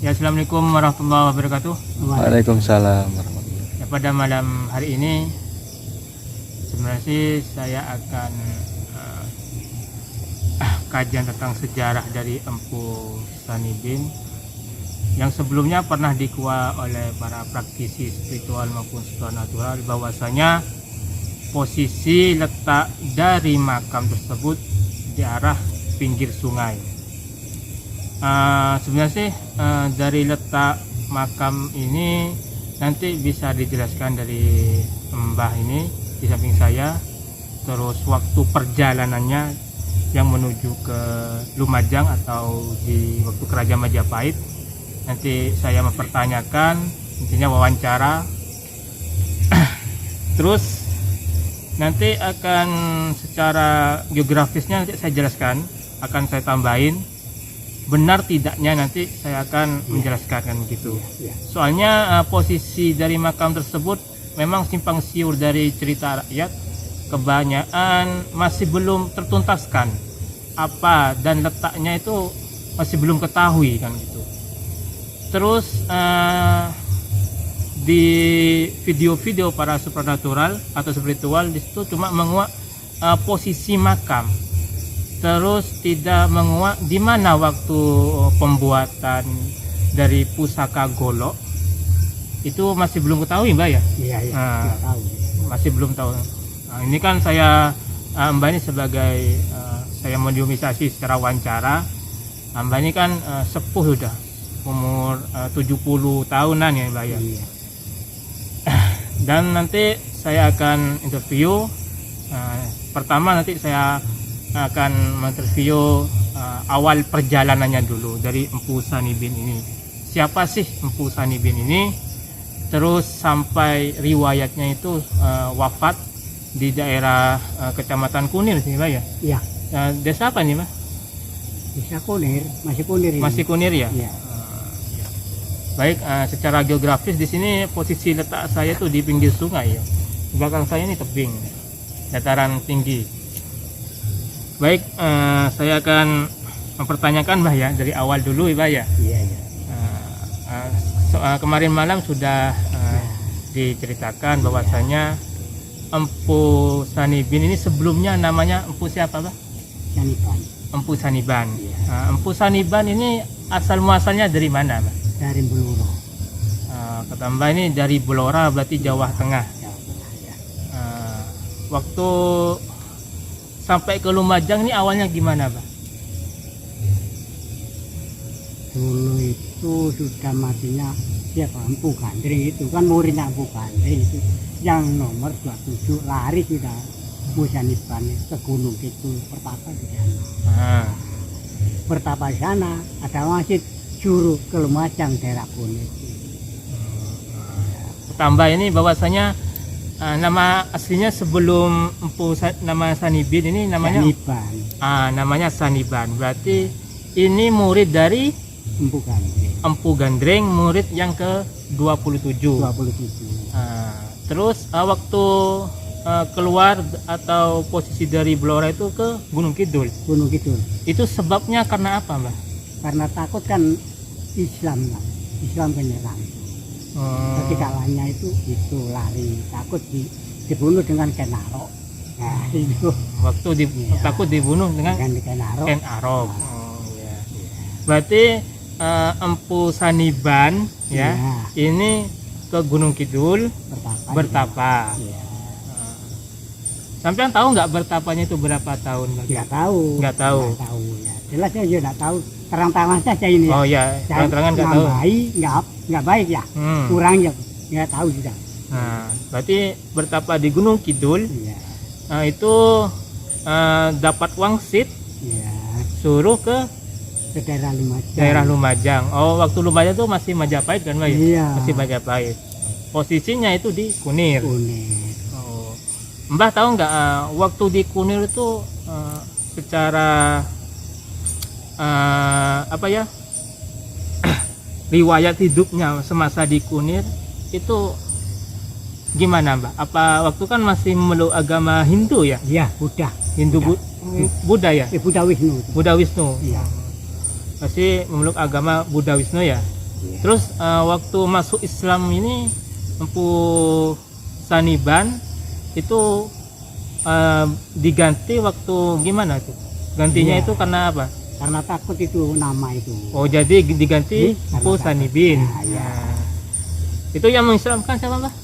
Ya, Assalamualaikum warahmatullahi wabarakatuh. Waalaikumsalam warahmatullahi wabarakatuh. Ya, pada malam hari ini sebenarnya sih saya akan kajian tentang sejarah dari Empu Sanibin yang sebelumnya pernah dikuak oleh para praktisi spiritual maupun supranatural, bahwasanya posisi letak dari makam tersebut di arah pinggir sungai. Sebenarnya sih dari letak makam ini nanti bisa dijelaskan dari Mbah ini di samping saya, terus waktu perjalanannya yang menuju ke Lumajang atau di waktu Kerajaan Majapahit, nanti saya mempertanyakan, intinya wawancara. Terus nanti akan secara geografisnya nanti saya jelaskan, akan saya tambahin. Benar tidaknya nanti saya akan menjelaskan kan begitu. Soalnya posisi dari makam tersebut memang simpang siur dari cerita rakyat, kebanyakan masih belum tertuntaskan apa dan letaknya itu masih belum ketahui kan gitu. Terus di video-video para supranatural atau spiritual di situ cuma menguak posisi makam, terus tidak menguak di mana waktu pembuatan dari pusaka golok itu masih belum ketahui, Mbak ya? Iya, tahu. Masih belum tahu. Nah, ini kan saya Mbak ini sebagai saya mendiumisasi secara wawancara. Mbak ini kan sepuh sudah, umur 70 tahunan ya, Mbak ya. Iya. Dan nanti saya akan interview. Pertama nanti saya akan menginterview awal perjalanannya dulu dari Empu Sanibin ini. Siapa sih Empu Sanibin ini? Terus sampai riwayatnya itu wafat di daerah Kecamatan Kunir sih, Pak ya? Iya. Desa apa nih, Mas? Desa Kunir, masih Kunir ini. Masih Kunir ya? Iya. Baik, secara geografis di sini posisi letak saya itu di pinggir sungai ya. Di belakang saya ini tebing, dataran tinggi. Baik, saya akan mempertanyakan Mbah ya dari awal dulu Mbah ya. Iya, iya. Kemarin malam sudah diceritakan bahwasanya Empu Sanibin ini sebelumnya namanya Empu siapa, Mbah? Saniban. Empu Saniban. Iya. Empu Saniban ini asal muasalnya dari mana, Mbah? Dari Beluro. Kata Mbah ini dari Blora, berarti Jawa Tengah. Jawa Tengah, ya. Waktu sampai ke Lumajang ini awalnya gimana, Pak? Dulu itu sudah matinya siapa? Empu Gandring itu kan muridnya Empu Gandring itu yang nomor 27 lari sudah Musaniban ke Gunung Kidul pertapa di sana. Pertapa di sana ada masjid juru ke Lumajang daerah Kunir. Tambah ini bahwasanya nama aslinya sebelum nama Sanibin ini namanya Saniban. Namanya Saniban. Berarti ini murid dari Empu Gandring. Empu Gandring, murid yang ke 27. 27. Terus waktu keluar atau posisi dari Blora itu ke Gunung Kidul. Gunung Kidul. Itu sebabnya karena apa, Mbak? Karena takut kan Islam kan. Islam menyerang. Ketika kalanya itu lari, takut dibunuh dengan kenaro. Nah, itu Waktu takut dibunuh dengan kenaro. Ken Arok. Ya. Berarti Empu Saniban ya, ini ke Gunung Kidul bertapa. Iya. Sampai tahu nggak bertapanya itu berapa tahun? Nggak tahu. Nggak tahu. Nggak tahu ya. Jelas aja nggak tahu. Terang-terangan saja ini. Oh ya, terang-terangan nggak tahu. Nggak baik ya. Kurang ya. Nggak tahu sudah. Nah, berarti bertapa di Gunung Kidul. Iya. Itu dapat wangsit. Iya. Suruh ke Daerah Lumajang. Daerah Lumajang. Oh, waktu Lumajang itu masih Majapahit kan, Mbak? Iya. Masih Majapahit. Posisinya itu di Kunir. Kunir. Oh. Mbah tahu nggak waktu di Kunir itu secara apa ya? riwayat hidupnya semasa di Kunir itu gimana, Mbak? Apa waktu kan masih memeluk agama Hindu ya? Iya, Buddha. Hindu Buddha ya? Buddha Wisnu. Buddha Wisnu. Iya. Masih memeluk agama Buddha Wisnu ya. Iya. Terus waktu masuk Islam ini Empu Saniban itu diganti waktu gimana tuh? Gantinya Iya. itu karena apa? Karena takut itu nama itu. Oh, jadi diganti Empu karena Sanibin. takut. Ya, ya. Nah, itu yang mengislamkan siapa, Mbah?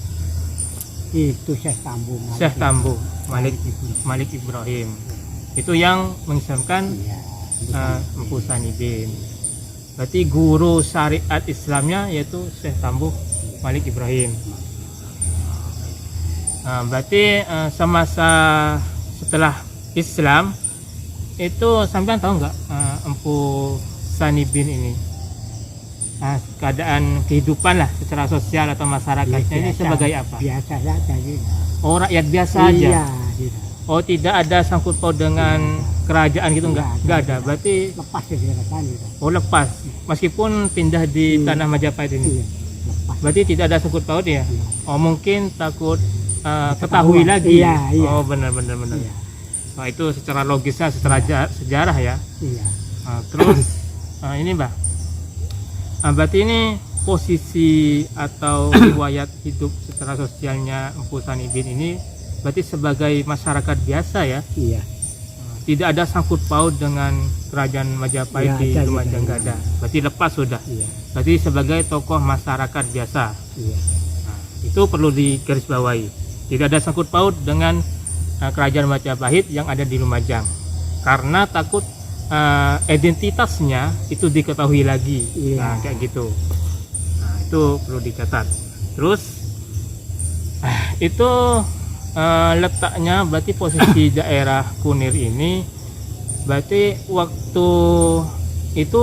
Itu Syekh Tambu. Syekh Tambu, Malik Ibrahim. Malik Ibrahim. Itu yang mengislamkan Iya. Empu Sanibin. Berarti guru syariat Islamnya yaitu Syekh Tambu Malik Ibrahim. Nah, berarti semasa setelah Islam itu sampean tahu nggak Empu Sanibin ini keadaan kehidupan lah secara sosial atau masyarakatnya ini sebagai apa? Biasa saja gitu. Oh, rakyat biasa aja. Iya, gitu. Oh, tidak ada sangkut paut dengan kerajaan gitu nggak ada. Berarti Lepas ya dikatakan gitu. oh lepas meskipun pindah di tanah Majapahit ini. Iya, lepas. Berarti tidak ada sangkut paut ya? Iya. Oh, mungkin takut ketahui Ketahuan. lagi. Iya, iya. Oh, benar. Iya, Nah, itu secara logisnya, secara sejarah ya. iya. Nah, terus ini Mbak, berarti ini posisi atau riwayat hidup secara sosialnya Empu Sanibin ini berarti sebagai masyarakat biasa ya, Iya. tidak ada sangkut paut dengan kerajaan Majapahit Nggak di ada, Lumajang, gitu. nggak ada. Berarti lepas sudah. Iya, Berarti sebagai tokoh masyarakat biasa. iya. Nah, itu perlu digarisbawahi. Tidak ada sangkut paut dengan kerajaan Majapahit yang ada di Lumajang, karena takut identitasnya itu diketahui lagi. Iya. Nah, kayak gitu. Nah, itu perlu dicatat. Terus itu letaknya berarti posisi daerah Kunir ini berarti waktu itu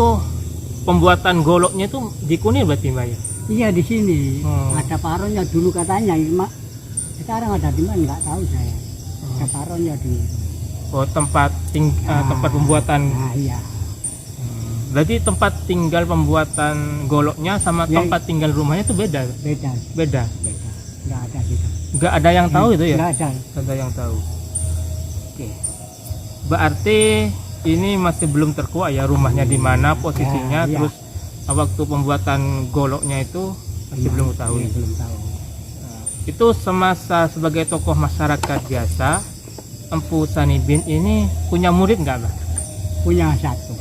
pembuatan goloknya itu di Kunir berarti Mbak ya? Iya, di sini Hmm. ada paronnya dulu katanya, cuma sekarang ada di mana nggak tahu saya. Ada paronnya di. Oh, tempat tempat pembuatan. Nah, iya. Berarti tempat tinggal pembuatan goloknya sama Ya. tempat tinggal rumahnya itu beda. Beda, Beda. beda. Nggak ada gitu. Nggak ada yang tahu itu ya? Nggak ada. Nggak ada yang tahu. Oke. Berarti ini masih belum terkuak ya rumahnya di mana posisinya, Ya, iya. terus waktu pembuatan goloknya itu masih belum tahu. Iya, belum tahu. Itu semasa sebagai tokoh masyarakat biasa, Empu Sanibin ini punya murid nggak, Mbak? Punya satu.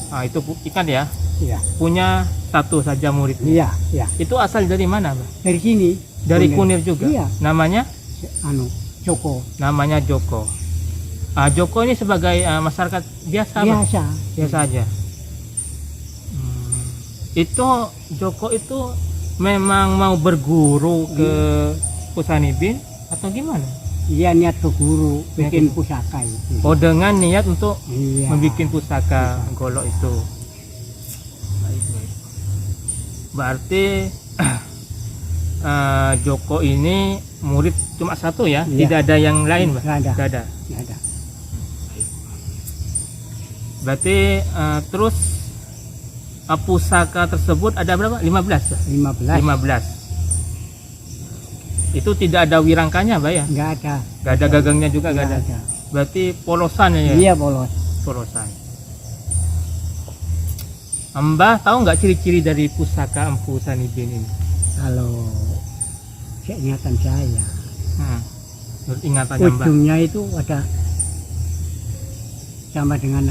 Nah, itu ikan ya, Iya. punya satu saja muridnya. Iya, iya. Itu asal dari mana, Mbak? Dari sini. Dari Kunir juga. Iya. Namanya Joko. namanya Joko. Joko ini sebagai masyarakat biasa, Mbak? Biasa. Biasa aja. Itu Joko itu memang mau berguru ke Pusanibin atau gimana? Iya, niat ke guru bikin Niat ke- pusaka itu. Oh, dengan niat untuk Iya. membuat pusaka golok itu. Baik. Berarti Joko ini murid cuma satu ya, Iya. tidak ada yang lain, Mbak? Nggak ada. Nggak ada. Nggak ada. Berarti terus pusaka tersebut ada berapa? 15 ya? 15. 15. Itu tidak ada wirangkanya, Mbak ya? Nggak ada. Nggak ada gagangnya juga, nggak ada. ada. Berarti polosan ya? Iya, polos. Polosan. Mbah tahu nggak ciri-ciri dari pusaka Empu Sanibin ini? Kalau keingatan saya, Menurut ingatannya Mbah. ujungnya itu ada sama dengan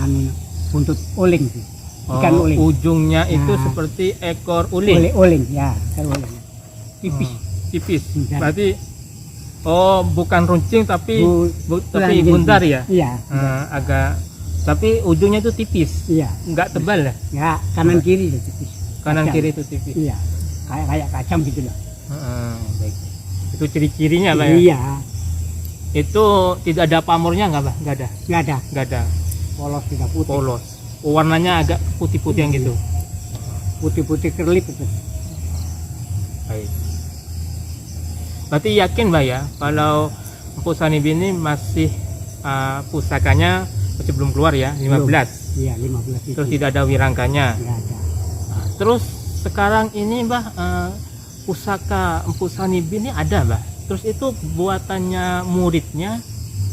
buntut uling sih. Ikan uling. Ujungnya itu Nah. seperti ekor uling. Uling, ya, ikan uling. Tipis. Tipis. Buntar. Berarti bukan runcing tapi tapi bulan buntar gini. ya? Iya, Agak, tapi ujungnya itu tipis. iya. Nggak tebal ya? Ya, kanan kiri itu tipis. Kanan Kacang. kiri itu tipis. Iya. Kayak kacang gitu loh. Baik. Itu ciri-cirinya Pak ya? Iya, Itu tidak ada pamornya nggak Pak? Nggak ada. nggak ada. Nggak ada. Polos tidak putih. Polos. Warnanya agak putih-putih yang gitu. Putih-putih kerlip itu. Baik. Berarti yakin Mbak ya kalau Empu Sanibin ini masih pusakanya masih belum keluar ya, 15. Iya, 15 itu. Terus tidak ada wirangkanya. Nggak ada. Terus sekarang ini Mbak pusaka Empu Sanibin ini ada Mbak. Terus itu buatannya muridnya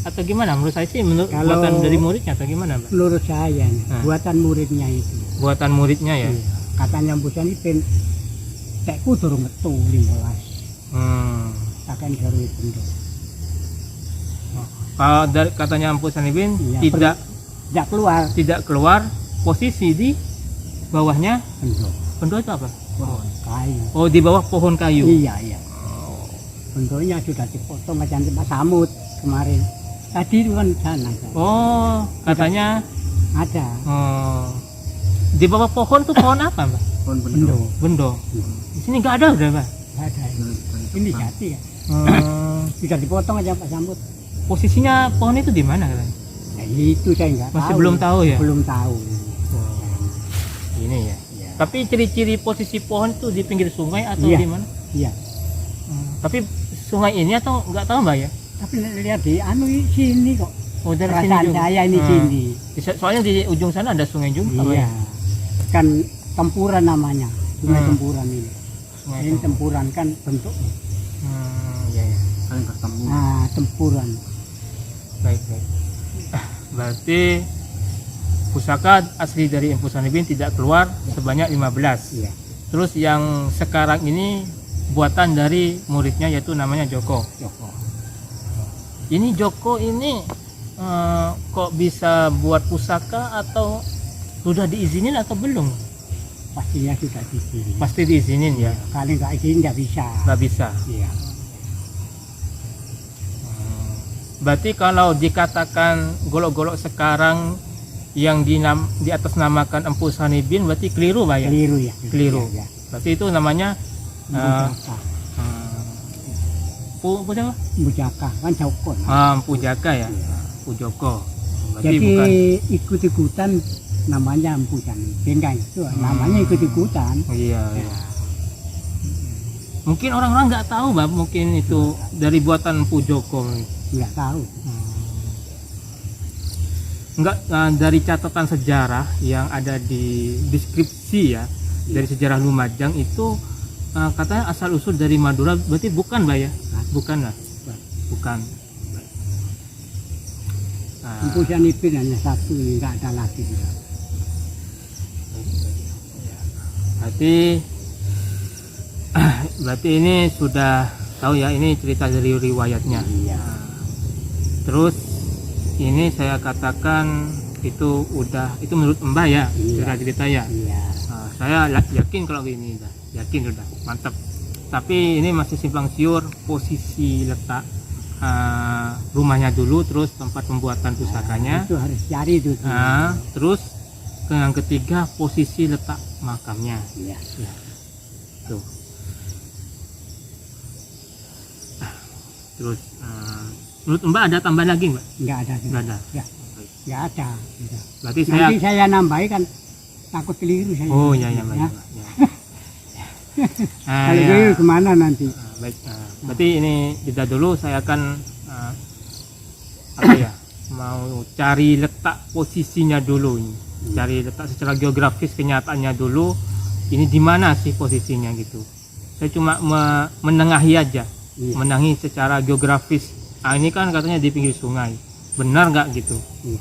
atau gimana? Menurut saya sih Kalau- buatan dari muridnya atau gimana Mbak? Menurut saya, Nah. buatan muridnya itu. Buatan muridnya ya. Iya. Katanya Bu Sanibin tekku durung metu 15. Akan garwe benda. Kalau dari katanya Empu Sanibin Iya, tidak tidak keluar keluar posisi di bawahnya benda. bendo itu apa? Pohon kayu. Oh, di bawah pohon kayu. Iya, iya. Bendonya sudah dipotong macam Pak Samut kemarin. Tadi itu kan sana. Oh, katanya Ada di bawah pohon tuh pohon apa, Mbak? bendo. Bendo. Di sini nggak ada udah, Mbak. Ada. Ini jati ya. Sudah dipotong aja Pak Samut. Posisinya pohon itu di mana katanya? Nah, itu saya nggak tahu. Masih belum tahu ya? Belum tahu. Ini ya. Iya. Tapi ciri-ciri posisi pohon itu di pinggir sungai atau Iya. di mana? Iya. Tapi sungai ini atau nggak tahu, Mbak ya? Tapi lihat di anu sini kok. Oh, dari sini Perasaan juga. saya ini Hmm. sini. Soalnya di ujung sana ada sungai juga, Mbak, Iya. ya? Kan tempuran namanya. Sungai Hmm. tempuran ini. Sungai Ini itu. tempuran kan bentuknya. Iya, iya. Saling bertemu. Nah, tempuran. Baik, baik. Berarti pusaka asli dari Empu Sanibin tidak keluar sebanyak 15. Iya. Terus yang sekarang ini buatan dari muridnya yaitu namanya Joko. Joko. Ini Joko ini kok bisa buat pusaka atau sudah diizinin atau belum? Pastinya sudah di sini. Pasti diizinin ya. Kali nggak izin nggak bisa. Nggak bisa. Iya. Berarti kalau dikatakan golok-golok sekarang yang di atas namakan Empu Sanibin berarti keliru, Pak ya? Keliru ya. Keliru. Iya, iya. Berarti itu namanya Mbujaka. Empu apa? Mbujaka kan Joko. Empu Jaka ya. Empu Joko. Berarti Jadi bukan. ikut-ikutan namanya Empu Sanibin kan itu. Namanya ikut-ikutan. Iya, iya. Mungkin orang-orang nggak tahu, Mbak, mungkin itu dari buatan Empu Joko. Nggak tahu. Enggak, dari catatan sejarah yang ada di deskripsi ya, dari sejarah Lumajang itu katanya asal usul dari Madura, berarti bukan, Mbak ya? Bukan lah, bukan. Empu Sanibin hanya satu, nggak ada lagi. Berarti ini sudah tahu ya, ini cerita dari riwayatnya. Iya. Terus ini saya katakan itu menurut Mbak ya, Iya. cerita ya. Iya. Saya yakin kalau ini yakin sudah mantap. Tapi ini masih simpang siur posisi letak rumahnya dulu, terus tempat pembuatan pusakanya. Itu harus cari itu. Terus yang ketiga posisi letak makamnya. Iya. Ya. Tuh. Terus menurut Mbak ada tambahan lagi, Mbak? Nggak ada. Nggak ada. Ya. Nggak ada. Berarti Nanti saya nambahin kan takut keliru saya. Oh iya, Mbak. Ya. Ya. Kalau Ya. keliru kemana nanti? Baik, berarti ini jeda dulu, saya akan apa ya, mau cari letak posisinya dulu ini, cari letak secara geografis kenyataannya dulu, ini di mana sih posisinya gitu. Saya cuma menengahi aja, Iya. menengahi secara geografis. Ini kan katanya di pinggir sungai, benar nggak gitu? Iya.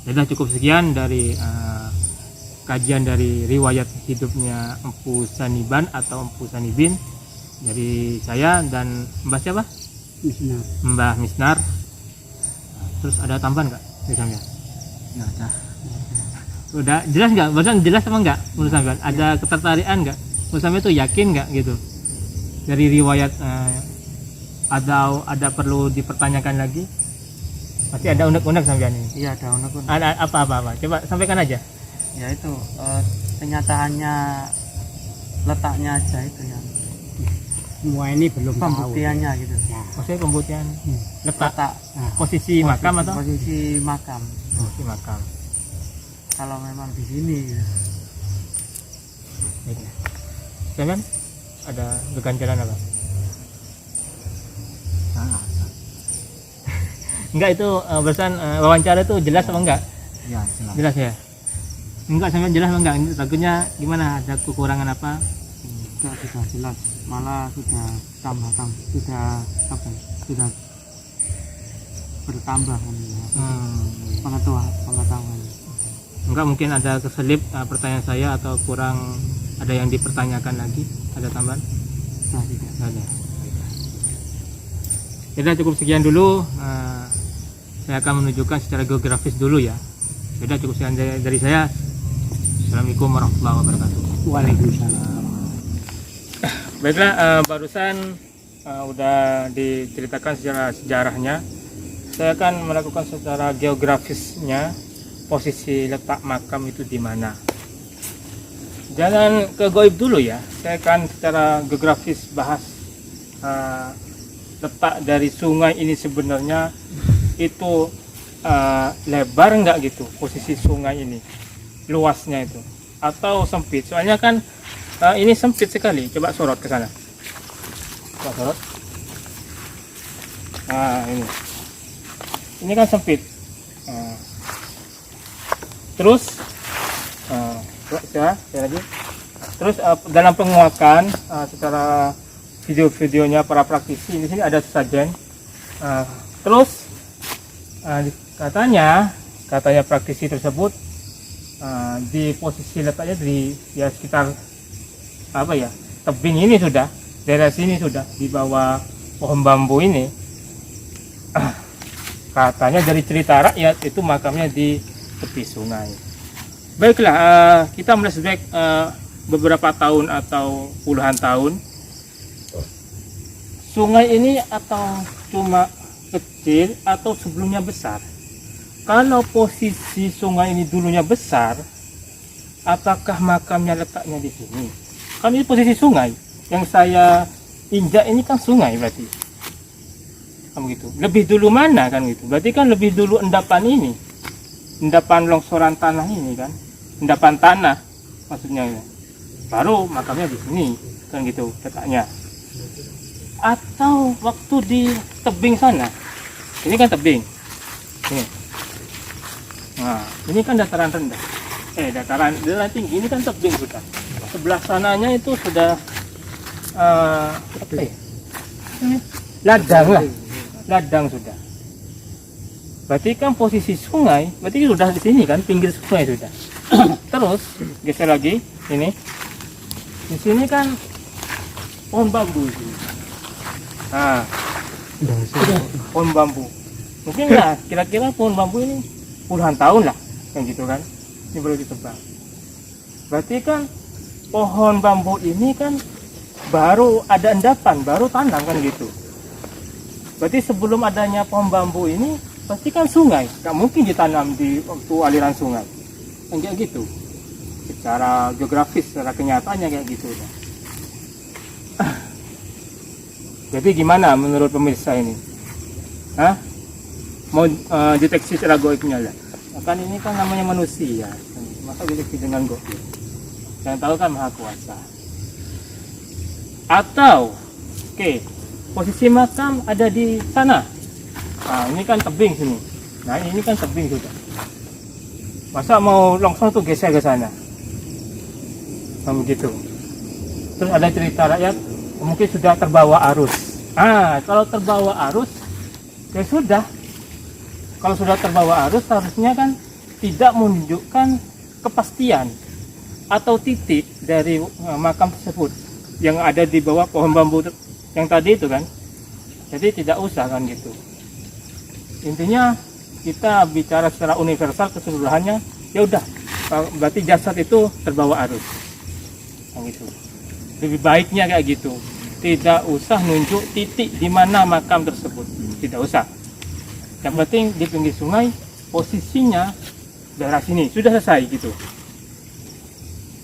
Sudah cukup sekian dari kajian dari riwayat hidupnya Empu Saniban atau Empu Sanibin dari saya dan Mbah siapa? Misnar. Mbah Misnar. Terus ada tambahan nggak dari sampean? Nggak ada. Udah jelas nggak? Barusan jelas apa nggak menurut sampean? Ada ketertarikan nggak? Menurut sampean itu yakin nggak gitu? Dari riwayat ada perlu dipertanyakan lagi? Pasti ada unek-unek sampean ini. Iya, ada unek-unek. Ada apa? Coba sampaikan aja. Ya itu kenyataannya letaknya aja itu yang Semua ini belum tahu. pembuktiannya gitu. Ya. Maksudnya pembuktian letak Letak Nah, posisi makam atau posisi makam. posisi makam. Kalau memang di sini gitu. Baik. Sampean ada keganjalan apa? Enggak, itu barusan wawancara itu jelas apa enggak? Ya, jelas. Jelas ya? Enggak, sampean jelas apa enggak? Ini takutnya gimana? Ada kekurangan apa? Tidak, sudah jelas. Malah sudah sudah bertambah kan ya. Pengetahuan. Enggak, mungkin ada keselip pertanyaan saya atau kurang Ada yang dipertanyakan lagi? Ada tambahan? Nah, tidak. Nggak ada. Jadi cukup sekian dulu. Saya akan menunjukkan secara geografis dulu ya. Jadi cukup sekian dari saya. Assalamualaikum warahmatullahi wabarakatuh. Waalaikumsalam. Baiklah, barusan udah diceritakan secara sejarahnya. Saya akan melakukan secara geografisnya posisi letak makam itu di mana. Jangan ke goib dulu ya. Saya akan secara geografis bahas letak dari sungai ini sebenarnya itu lebar enggak gitu posisi sungai ini, luasnya itu, atau sempit. Soalnya kan ini sempit sekali. Coba sorot ke sana. Coba sorot. Nah ini kan sempit. Terus saya lagi. Terus dalam penguakan secara video-videonya para praktisi di sini ada sesajen. Terus katanya praktisi tersebut di posisi letaknya di ya sekitar apa ya, tebing ini sudah, daerah sini sudah di bawah pohon bambu ini. Katanya dari cerita rakyat itu makamnya di tepi sungai. Baiklah, kita flashback beberapa tahun atau puluhan tahun. Sungai ini atau cuma kecil atau sebelumnya besar? Kalau posisi sungai ini dulunya besar, apakah makamnya letaknya di sini? Kan ini posisi sungai yang saya injak ini kan sungai berarti. Kan begitu. Lebih dulu mana kan gitu? Berarti kan lebih dulu endapan ini. Endapan longsoran tanah ini kan. Endapan tanah maksudnya. Baru makamnya di sini kan gitu letaknya. Atau waktu di tebing sana. Ini kan tebing. Ini. Nah, ini kan dataran rendah. Dataran tinggi, ini kan tebing sudah. Sebelah sananya itu sudah apa ya? Ladang lah. Ladang sudah. Berarti kan posisi sungai, berarti sudah di sini kan, pinggir sungai sudah. Terus geser lagi ini. Di sini kan pohon bambu ini. Nah, pohon bambu. Mungkin lah, kira-kira pohon bambu ini puluhan tahun lah, kan gitu kan. Ini baru ditebang. Berarti kan pohon bambu ini kan baru ada endapan, baru tanam kan gitu. Berarti sebelum adanya pohon bambu ini pasti kan sungai, nggak mungkin ditanam di waktu aliran sungai, kan kayak gitu. Secara geografis, secara kenyataannya kayak gitu. Jadi gimana menurut pemirsa ini? Mau deteksi secara goibnya lah. Kan ini kan namanya manusia, masa deteksi dengan goib? Yang tahu kan Maha Kuasa. Atau, posisi makam ada di sana. Nah, ini kan tebing sini. Nah, ini kan tebing sudah. Masa mau longsor tuh geser ke sana? Nah, begitu. Terus ada cerita rakyat, mungkin sudah terbawa arus. Kalau terbawa arus, ya sudah. Kalau sudah terbawa arus, harusnya kan tidak menunjukkan kepastian atau titik dari makam tersebut yang ada di bawah pohon bambu yang tadi itu kan. Jadi tidak usah kan gitu. Intinya kita bicara secara universal keseluruhannya, ya udah, berarti jasad itu terbawa arus. Nah, gitu. Lebih baiknya kayak gitu. Tidak usah nunjuk titik di mana makam tersebut. Tidak usah. Yang penting di pinggir sungai, posisinya daerah sini sudah selesai gitu.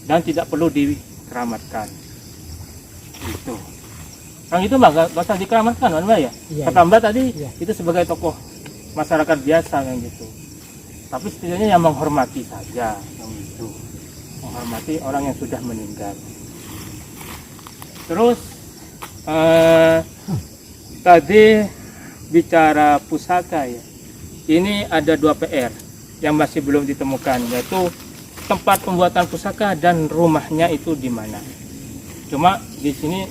Dan tidak perlu dikeramatkan. Gitu. Yang itu Mbak, gak usah dikeramatkan Mbak ya. Iya, Kata Mbak tadi iya. itu sebagai tokoh masyarakat biasa kan gitu. Tapi setidaknya yang menghormati saja yang itu. Menghormati orang yang sudah meninggal. Terus tadi bicara pusaka ya. Ini ada 2 PR yang masih belum ditemukan, yaitu tempat pembuatan pusaka dan rumahnya itu di mana. Cuma di sini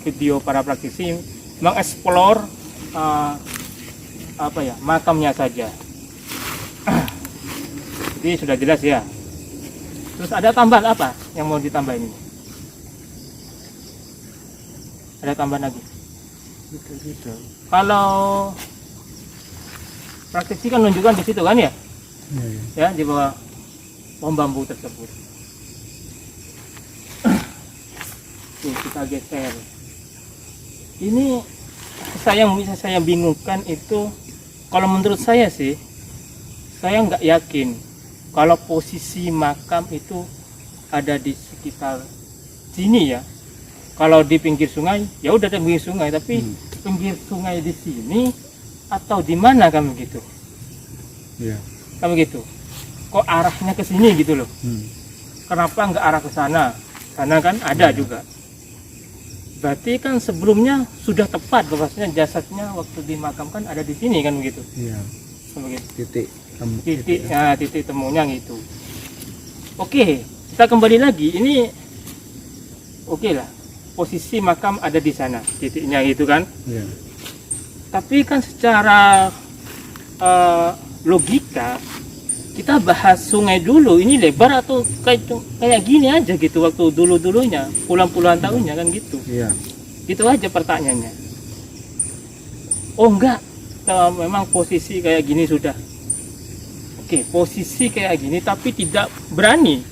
video para praktisi mengeksplor makamnya saja. Jadi sudah jelas ya. Terus ada tambahan apa yang mau ditambahin ini? Ada tambahan lagi? Gitu. Kalau praktisi kan menunjukkan di situ kan ya? Iya, iya. Ya, di bawah pohon bambu tersebut. Oke, kita geser. Ini yang bisa saya bingungkan itu, kalau menurut saya sih, saya nggak yakin kalau posisi makam itu ada di sekitar sini ya. Kalau di pinggir sungai, ya udah di pinggir sungai, tapi pinggir sungai di sini atau di mana kan begitu? Iya. Kan begitu. Kok arahnya ke sini gitu loh? Kenapa nggak arah ke sana? Sana kan ada juga. Berarti kan sebelumnya sudah tepat bahwasanya jasadnya waktu dimakamkan ada di sini kan begitu? Iya. Kan begitu. Titik temunya gitu. Oke, kita kembali lagi. Ini oke lah. Posisi makam ada di sana, titiknya gitu kan? Iya. Tapi kan secara logika kita bahas sungai dulu, ini lebar atau kayak gini aja gitu waktu dulunya puluhan tahunnya kan gitu. Iya. Gitu aja pertanyaannya. Oh enggak, memang posisi kayak gini sudah. Oke, posisi kayak gini tapi tidak berani.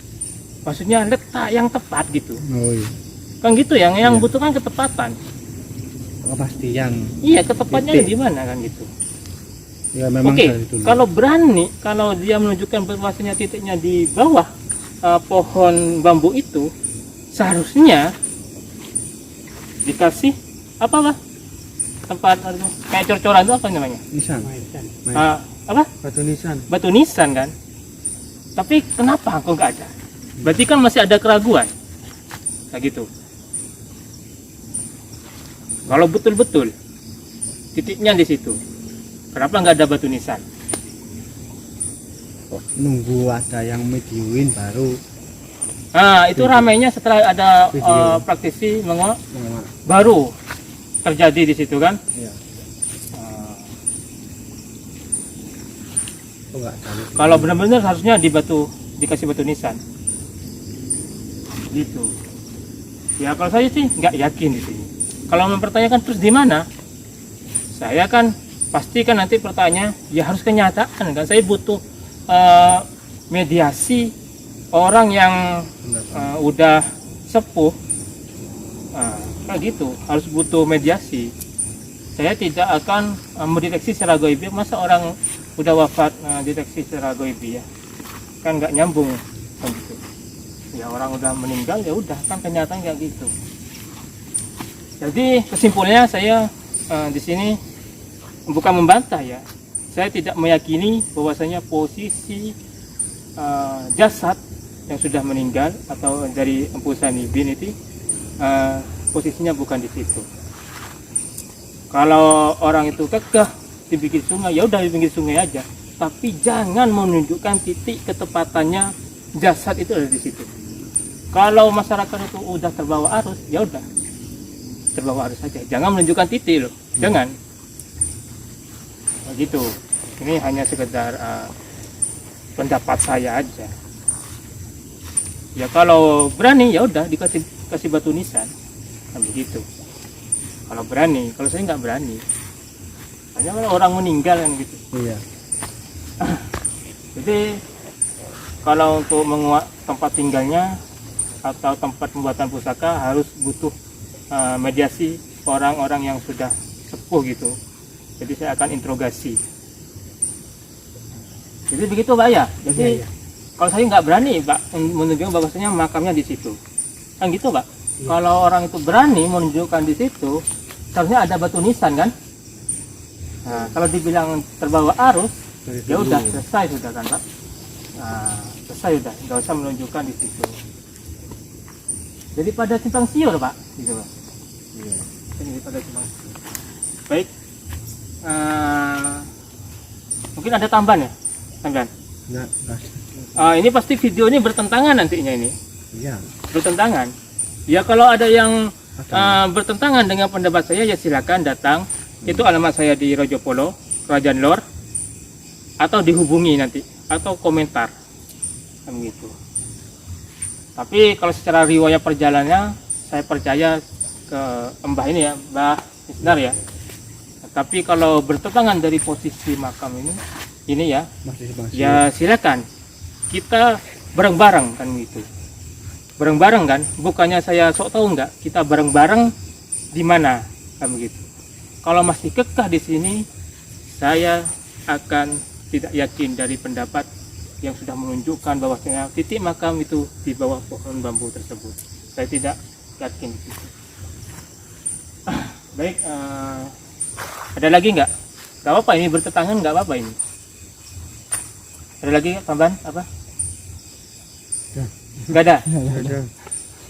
Maksudnya letak yang tepat gitu. Oh iya. Kan gitu yang Iya. butuhkan ketepatan. Kepastian. Iya, ketepatnya Titik. di mana kan gitu. Ya memang Oke, dari dulu. kalau berani, kalau dia menunjukkan bahwasanya titiknya di bawah pohon bambu itu, seharusnya dikasih apa tempat kayak cor-coran itu apa namanya? nisan. Maisan. Apa? Batu nisan. Batu nisan kan? Tapi kenapa kok nggak ada? Berarti kan masih ada keraguan, kayak gitu. Kalau betul-betul titiknya di situ, kenapa nggak ada batu nisan? Kok nunggu ada yang mediuin baru Nah, itu Video. ramainya setelah ada Video. praktisi mengamak. baru terjadi di situ kan. Iya. Nah, Kok nggak tahu. kalau benar-benar harusnya dikasih batu nisan. Gitu. Ya kalau saya sih nggak yakin di sini. Kalau mempertanyakan terus di mana? Saya kan pasti kan nanti pertanyaan ya harus kenyataan kan. Saya butuh mediasi orang yang udah sepuh. Nah, kayak gitu harus butuh mediasi. Saya tidak akan mendeteksi secara goibi. Masa orang udah wafat deteksi secara goibi ya? Kan nggak nyambung kan gitu. Ya orang udah meninggal ya udah kan kenyataan kayak gitu. Jadi kesimpulannya saya di sini bukan membantah ya. Saya tidak meyakini bahwasanya posisi jasad yang sudah meninggal atau dari Empu Sanibin itu posisinya bukan di situ. Kalau orang itu kekeh di pinggir sungai ya udah di pinggir sungai aja. Tapi jangan menunjukkan titik ketepatannya jasad itu ada di situ. Kalau masyarakat itu udah terbawa arus, ya udah terbawa arus saja. Jangan menunjukkan titik loh, jangan. Begitu. Ini hanya sekedar pendapat saya aja. Ya kalau berani ya udah kasih batu nisan, kan begitu. Kalau berani, kalau saya nggak berani. Hanya kalau orang meninggal kan gitu. Iya. Jadi kalau untuk menguak tempat tinggalnya atau tempat pembuatan pusaka harus butuh mediasi orang-orang yang sudah sepuh gitu. Jadi saya akan interogasi. Jadi begitu Pak ya. Jadi Iya, iya. kalau saya nggak berani Pak menunjukkan bahwasanya makamnya di situ. Kan gitu Pak. Iya. Kalau orang itu berani menunjukkan di situ, seharusnya ada batu nisan kan. Nah, kalau dibilang terbawa arus, Dari ya dulu. udah selesai sudah kan Pak. Nah, selesai udah, nggak usah menunjukkan di situ. Jadi pada simpang siur Pak, gitu Pak. Iya. Jadi pada simpang siur. Baik. Mungkin ada tambahan ya, tambahan. Nggak. Ini pasti video ini bertentangan nantinya ini, Iya. bertentangan. Ya kalau ada yang Ada. bertentangan dengan pendapat saya ya silakan datang. Itu alamat saya di Rojopolo, Kerajaan Lor, atau dihubungi nanti atau komentar, kan gitu. Tapi kalau secara riwayat perjalanannya, saya percaya ke Mbah ini ya, Mbah Isnar ya. Tapi kalau bertentangan dari posisi makam ini ya, Masih. ya silakan kita bareng-bareng kan gitu. Bareng-bareng kan, bukannya saya sok tahu enggak, kita bareng-bareng di mana kan begitu. Kalau masih kekeh di sini, saya akan tidak yakin dari pendapat yang sudah menunjukkan bahwasanya titik makam itu di bawah pohon bambu tersebut. Saya tidak yakin di situ. Baik, ada lagi nggak? Gak apa-apa ini bertentangan, nggak apa-apa ini. Ada lagi tambahan apa? Nggak ada.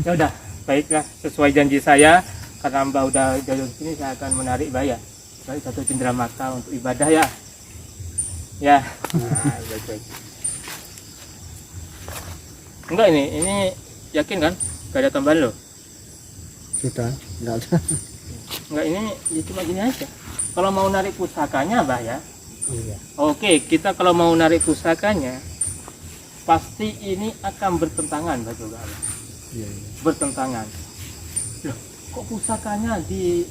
Ya udah, baiklah, sesuai janji saya, karena Mbak udah dari sini, saya akan menarik Mbak ya. Baik, satu cenderamata untuk ibadah ya. Ya. Nah, baik. Enggak, ini yakin kan? Gak ada tambahan loh. Sudah, enggak ada. Enggak, ini ya cuma gini aja. Kalau mau narik pusakanya Mbak ya. Iya. Oke, kita kalau mau narik pusakanya, pasti ini akan bertentangan Mbak Juga. Iya. Bertentangan. Loh, kok pusakanya di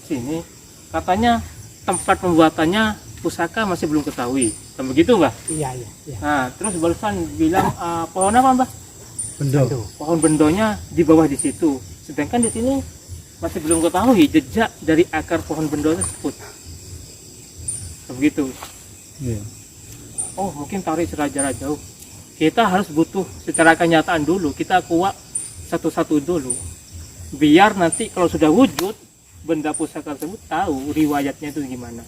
sini? Katanya tempat pembuatannya pusaka masih belum ketahui. Kan begitu Mbak? Iya. Nah, terus barusan bilang pohon apa Mbak? Bendo. Pohon bendonya di bawah di situ. Sedangkan di sini masih belum ketahui jejak dari akar pohon bendo tersebut. Begitu. Iya. Oh, mungkin tarik secara jarak jauh. Kita harus butuh secara kenyataan dulu. Kita kuak satu-satu dulu. Biar nanti kalau sudah wujud benda pusaka tersebut, tahu riwayatnya itu gimana.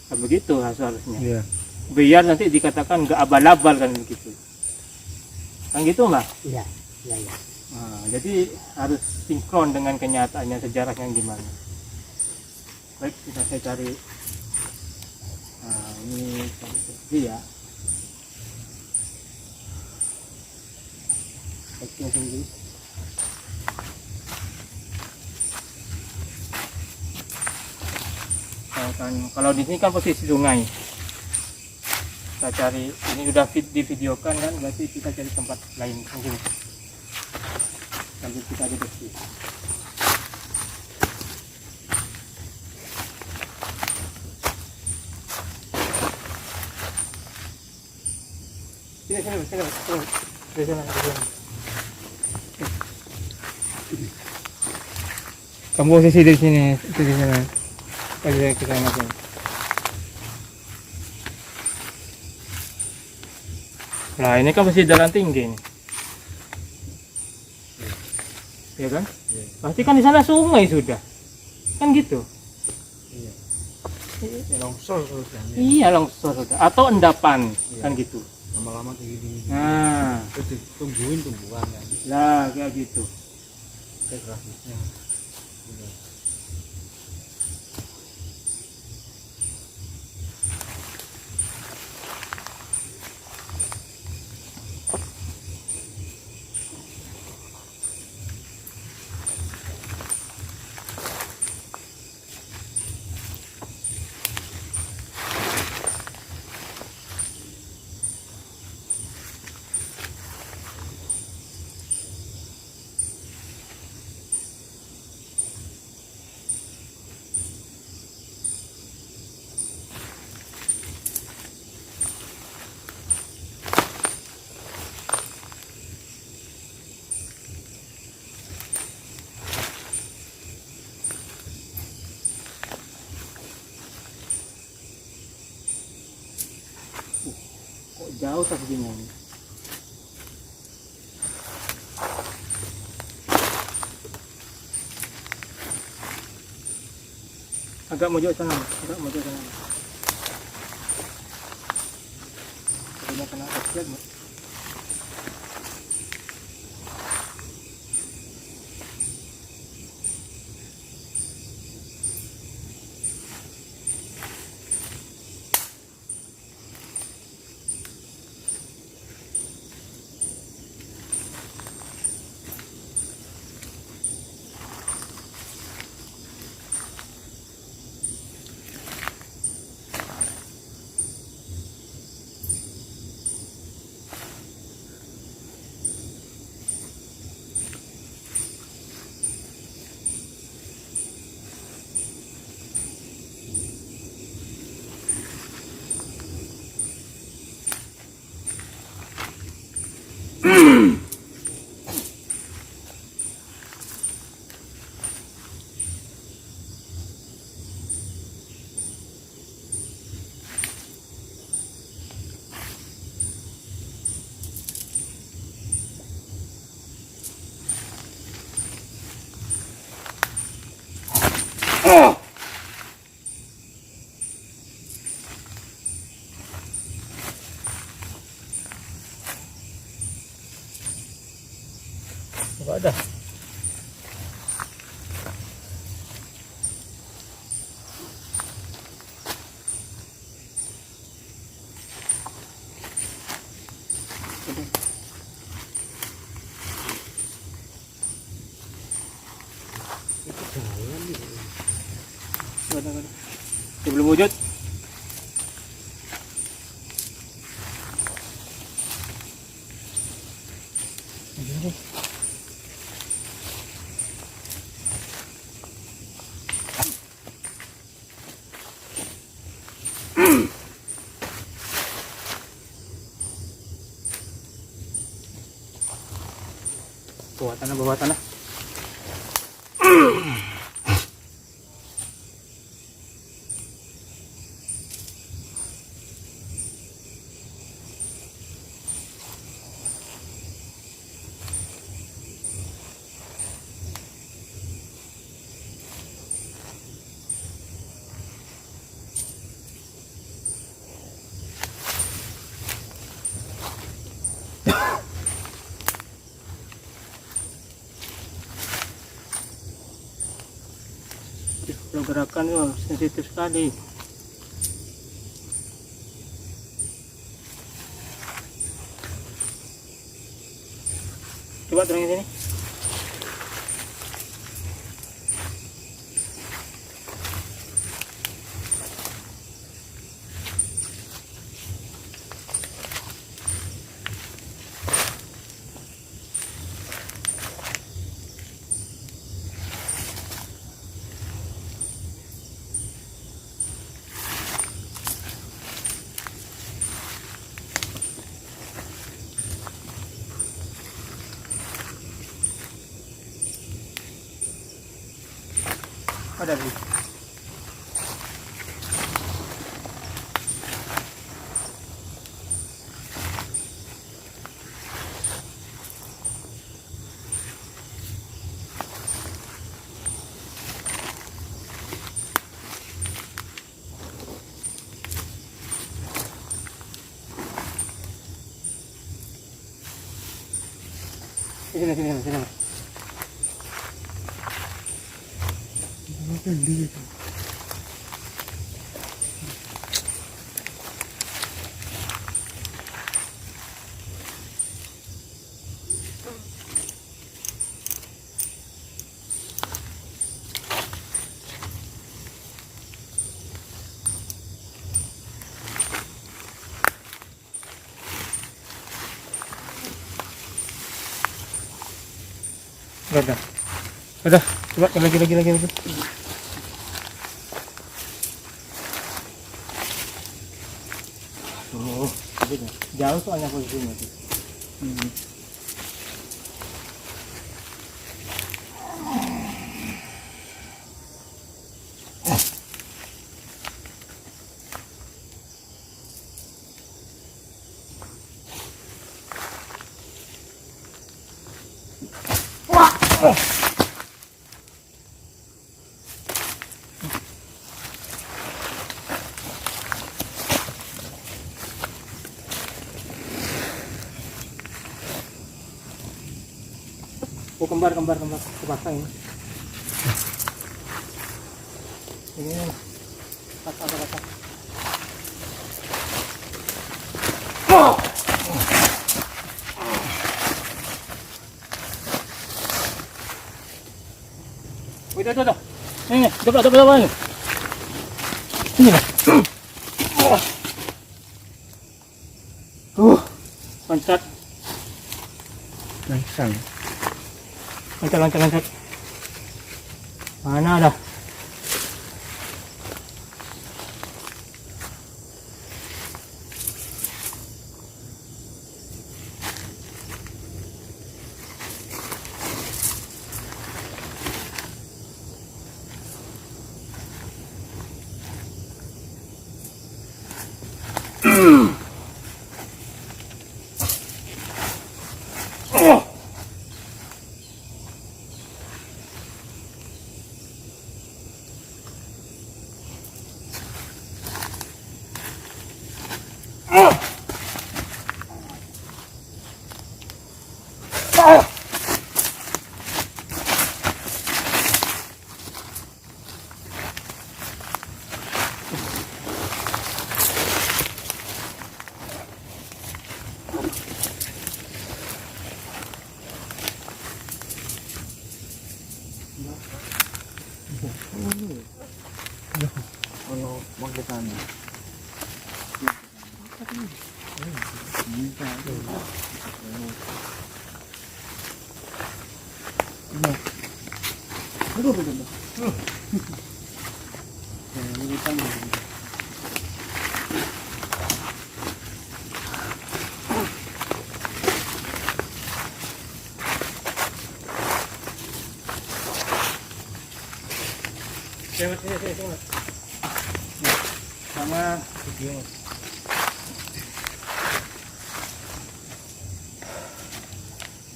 Nah, begitu harusnya. Iya. Biar nanti dikatakan nggak abal-abal kan begitu. Kan gitu Mbak? Iya. Nah, jadi harus sinkron dengan kenyataannya, sejarahnya gimana. Baik, kita saya cari. Nah, ini ya. Oke, sendiri. Kalau di sini kan posisi sungai. Kita cari, ini sudah divideokan kan, berarti kita cari tempat lain mungkin. Sambil kita duduk sini. Sini. Kamu posisi di sini, di sana. Kita masuk. Nah, ini kan masih jalan tinggi nih. Ya kan? Iya. Pasti kan di sana sungai sudah. Kan gitu. Iya. Longsor terus. Iya, longsor sudah. Atau endapan, Iya. kan gitu. Lama-lama kayak gini. Nah, Terus tumbuhin tumbuhan kan. lah kayak gitu. Kayak grafisnya. Udah. Kok jauh tapi gimana? Agak mojok sana, agak mojok sana. Udah kena kasihan, Mbak. Enggak ada. Nggak ada. Sebelum wujud. Bawah tanah. Kalau gerakan itu sensitif sekali. Coba terangin sini. Ada di. Sini. Udah. Coba lagi. Tuh, jauh soalnya posisinya tuh. Oh, kembar sepasang ini. Ini patah. Itu. Ini, coba ini. Sini. Loncat. Loncat. Mana ada? Ono magetane. Aduh, betul. Ini kan. Sama video.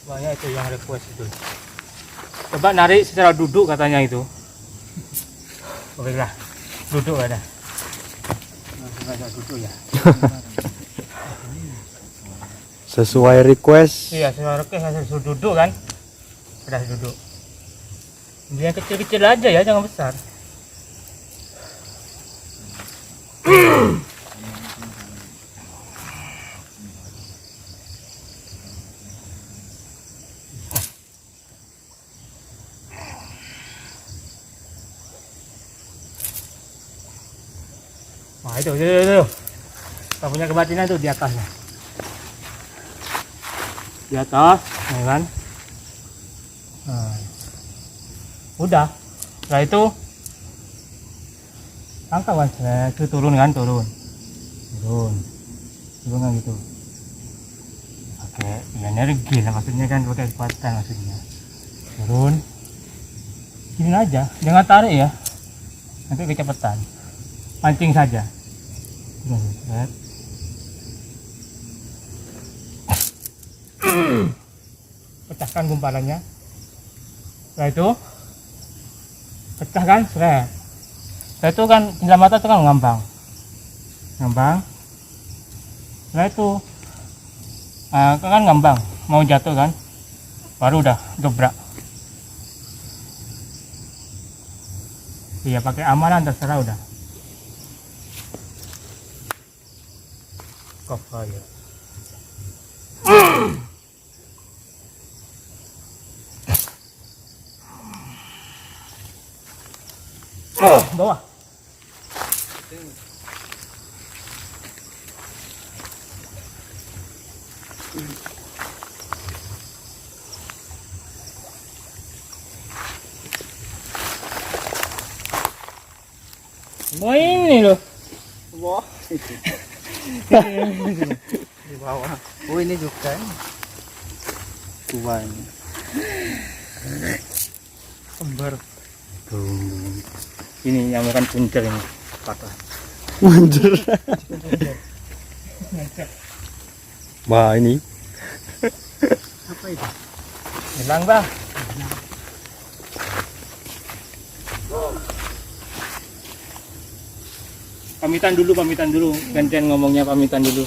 Banyak itu yang request itu. Coba narik secara duduk katanya itu. Oke lah, duduk ada. Nah, duduk ya. Sesuai request. Iya, secara request saya suruh duduk kan. Sudah duduk. Yang kecil-kecil aja ya, jangan besar. Wah itu. Kita punya kebatinan tuh di atasnya. Di atas, ya kan? Nah. Udah. Setelah itu angkat kan, itu turun kan, turun kan gitu. Pakai ya energi lah maksudnya kan, pakai kekuatan maksudnya. Turun. Gini aja, jangan tarik ya. Nanti kecepatan. Pancing saja. Lihat. Pecahkan gumpalannya. Setelah itu pecah kan, seret. Setelah itu kan cindera mata itu kan ngambang. Setelah itu kan ngambang, mau jatuh kan, baru udah dobrak. Iya pakai amalan terserah udah. Cover ya. Bawah. Oh ini loh. Wah. Di bawah. Oh ini juga. Tua ini. Kembar. Ini yang makan puncer ini patah. Mundur. Wah ini. Apa itu? Hilang bang. Pamitan dulu, gantian ngomongnya pamitan dulu.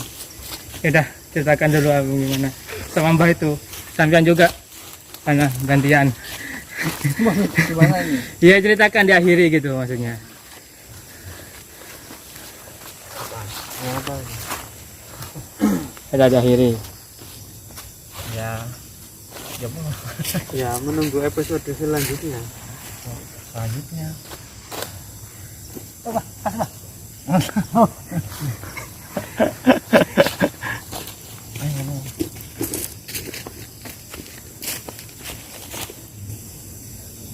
Ya dah, ceritakan dulu gimana sama Mbah itu, sampean juga, mana gantian. Gimana ini? Iya ceritakan diakhiri gitu maksudnya. Apa? Ada diakhiri. Ya. Ya menunggu episode selanjutnya. Selanjutnya.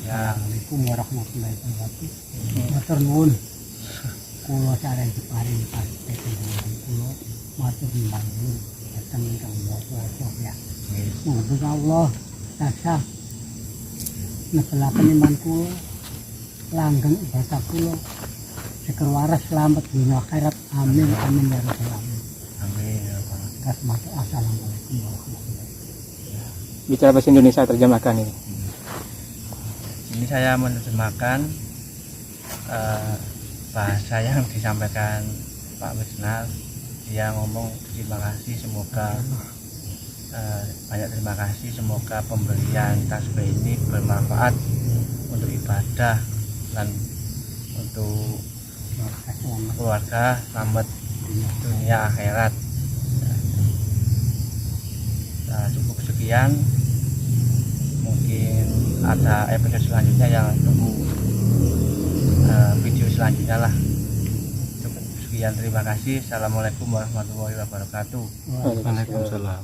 Assalamualaikum warahmatullahi wabarakatuh. Matur nuwun. Kula sareng diparing paring kula matur nuwun dhateng ingkang maha ya. Mugi Allah tansah nepelaken iman kula, langgeng ibadah kula, seger waras selamat dunia akhirat. Amin amin ya rabbal alamin. Amin. Assalamualaikum warahmatullahi wabarakatuh. Bicara bahasa Indonesia terjemahkan ini. Ini saya menerjemahkan bahasa yang disampaikan Pak Wisnar. Dia ngomong terima kasih, semoga banyak terima kasih, semoga pemberian tasbih ini bermanfaat untuk ibadah dan untuk keluarga, selamat dunia akhirat. Nah, cukup sekian, mungkin ada episode selanjutnya yang tunggu. video selanjutnya lah. Cukup sekian, terima kasih. Assalamualaikum warahmatullahi wabarakatuh. Waalaikumsalam.